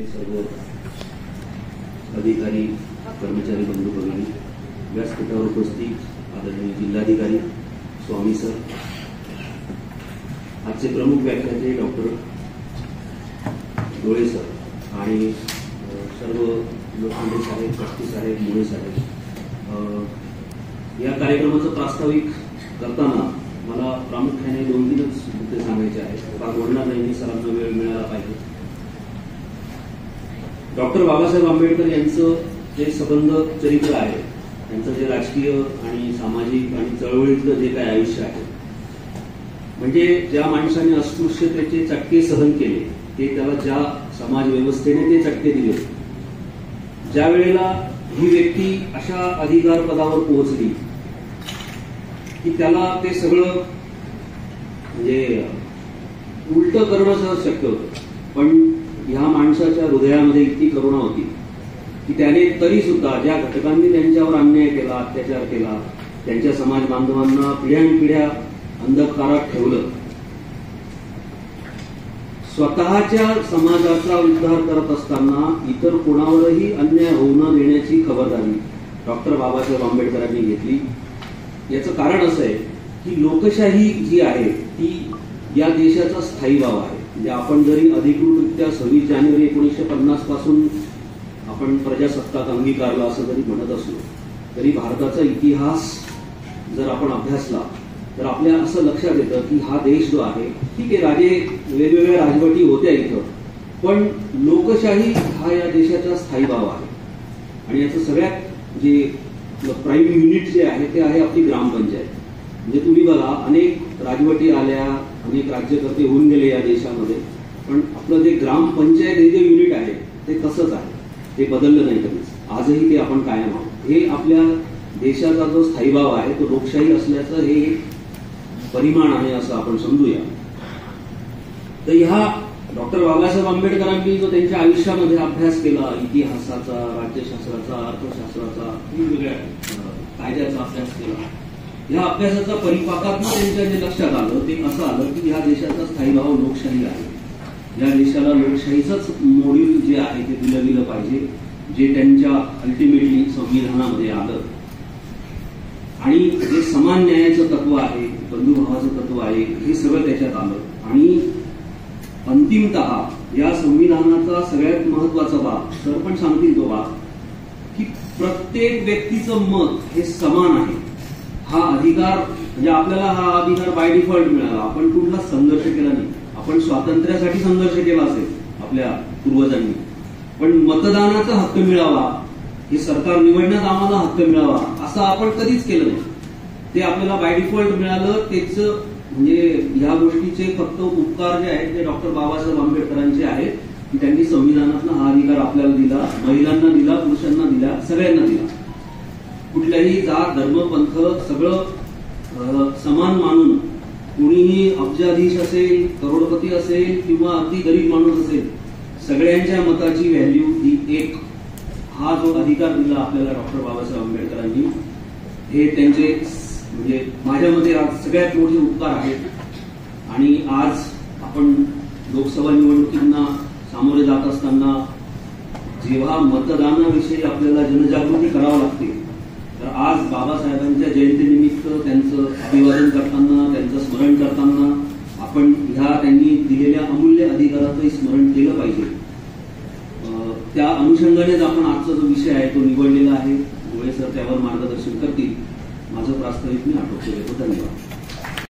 सर्व अधिकारी कर्मचारी बंधू भगिनी, व्यासपीठावर उपस्थित आदरणीय जिल्हाधिकारी स्वामी सर, आजचे प्रमुख व्याख्याते डॉक्टर डोळे सर आणि सर्व लोखंडे साहेब, कष्टी साहेब, मुळे साहेब, या कार्यक्रमाचं प्रास्ताविक करताना मला प्रामुख्याने 2-3 मुद्दे सांगायचे आहेत. फार बोलणार नाही मी, सरांना वेळ मिळाला पाहिजे. डॉक्टर बाबासाहेब आंबेडकर यांचं जे सबंध चरित्र आहे, त्यांचं जे राजकीय आणि सामाजिक आणि चळवळीतलं जे काही आयुष्य आहे, म्हणजे ज्या माणसाने अस्पृश्यतेचे चटके सहन केले, ते त्याला ज्या समाज व्यवस्थेने ते चटके दिले, ज्या वेळेला ही व्यक्ती अशा अधिकार पदावर पोहोचली की त्याला ते सगळं म्हणजे उलट करणं सहज शक्य होतं, पण ह्या माणसाच्या हृदयामध्ये इतकी करुणा होती की त्याने तरी सुद्धा ज्या घटकांनी त्यांच्यावर अन्याय केला, अत्याचार केला, त्यांच्या समाज बांधवांना पिढ्यानपिढ्या अंधकारात ठेवलं, स्वतःच्या समाजाचा उद्धार करत असताना इतर कोणावरही अन्याय होऊ न देण्याची खबरदारी डॉक्टर बाबासाहेब आंबेडकरांनी घेतली. याचं कारण असं आहे की लोकशाही जी आहे ती या देशाचा स्थायीभाव आहे. म्हणजे आपण जरी अधिकृतरित्या 26 जानेवारी 1950 पासून आपण प्रजासत्ताक अंगीकारला असं जरी म्हणत असलो, तरी भारताचा इतिहास जर आपण अभ्यासला तर आपल्या असं लक्षात येतं की हा देश जो आहे, ठीक आहे राजे वेगवेगळ्या राजवटी होत्या इथं, पण लोकशाही हा या देशाचा स्थायीभाव आहे. आणि याचं सगळ्यात जे प्राईम युनिट जे आहे ते आहे आपली ग्रामपंचायत. म्हणजे तुम्ही बघा, अनेक राजवटी आल्या, अनेक राज्यकर्ते होऊन गेले या देशामध्ये, पण आपलं जे ग्रामपंचायत हे जे युनिट आहे ते तसंच आहे, ते बदललं नाही कधीच. आजही ते आपण कायम आहोत. हे आपल्या देशाचा जो स्थायीभाव आहे तो लोकशाही असल्याचं हे परिमाण आहे असं आपण समजूया. तर ह्या डॉक्टर बाबासाहेब आंबेडकरांनी जो त्यांच्या आयुष्यामध्ये अभ्यास केला, इतिहासाचा, राज्यशास्त्राचा, अर्थशास्त्राचा, वेगवेगळ्या कायद्याचा अभ्यास केला, या अभ्यासाचा परिपाकातनं त्यांच्या जे लक्षात आलं ते असं आलं की ह्या देशाचा स्थायीभाव लोकशाही आहे. या देशाला लोकशाहीचंच मॉड्यूल जे आहे ते दिलं गेलं पाहिजे, जे त्यांच्या अल्टिमेटली संविधानामध्ये आलं. आणि जे समान न्यायाचं तत्व आहे, बंधुभावाचं तत्व आहे, हे सगळं त्याच्यात आलं. आणि अंतिमतः या संविधानाचा सगळ्यात महत्वाचा भाग, सर पण सांगतील तो भाग, की प्रत्येक व्यक्तीचं मत हे समान आहे. हा अधिकार म्हणजे आपल्याला हा अधिकार बाय डिफॉल्ट मिळाला, आपण कुठला संघर्ष केला नाही. आपण स्वातंत्र्यासाठी संघर्ष केला असेल आपल्या पूर्वजांनी, पण मतदानाचा हक्क मिळावा, हे सरकार निवडण्यात आम्हाला हक्क मिळावा असं आपण कधीच केलं नाही. ते आपल्याला बाय डिफॉल्ट मिळालं. तेच म्हणजे ह्या गोष्टीचे फक्त उपकार जे आहेत ते डॉक्टर बाबासाहेब आंबेडकरांचे आहेत की त्यांनी संविधानातला हा अधिकार आपल्याला दिला, महिलांना दिला, पुरुषांना दिला, सगळ्यांना दिला. कुठल्याही जात, धर्म, पंथ सगळं समान मानून कुणीही अब्जाधीश असेल, करोडपती असेल किंवा अगदी गरीब माणूस असेल, सगळ्यांच्या मताची व्हॅल्यू ही एक, हा जो अधिकार दिला आपल्याला डॉक्टर बाबासाहेब आंबेडकरांनी, हे त्यांचे म्हणजे माझ्या मते आज सगळ्यात मोठे उपकार आहेत. आणि आज आपण लोकसभा निवडणुकींना सामोरे जात असताना जेव्हा मतदानाविषयी आपल्याला जनजागृती करावी लागते, तर आज बाबासाहेबांच्या जयंतीनिमित्त त्यांचं अभिवादन करताना, त्यांचं स्मरण करताना आपण ह्या त्यांनी दिलेल्या अमूल्य अधिकाराचंही स्मरण केलं पाहिजे. त्या अनुषंगानेच आपण आजचा जो विषय आहे तो निवडलेला आहे. गोळे सर त्यावर मार्गदर्शन करतील. माझं प्रास्ताविक मी आटोपतो. धन्यवाद.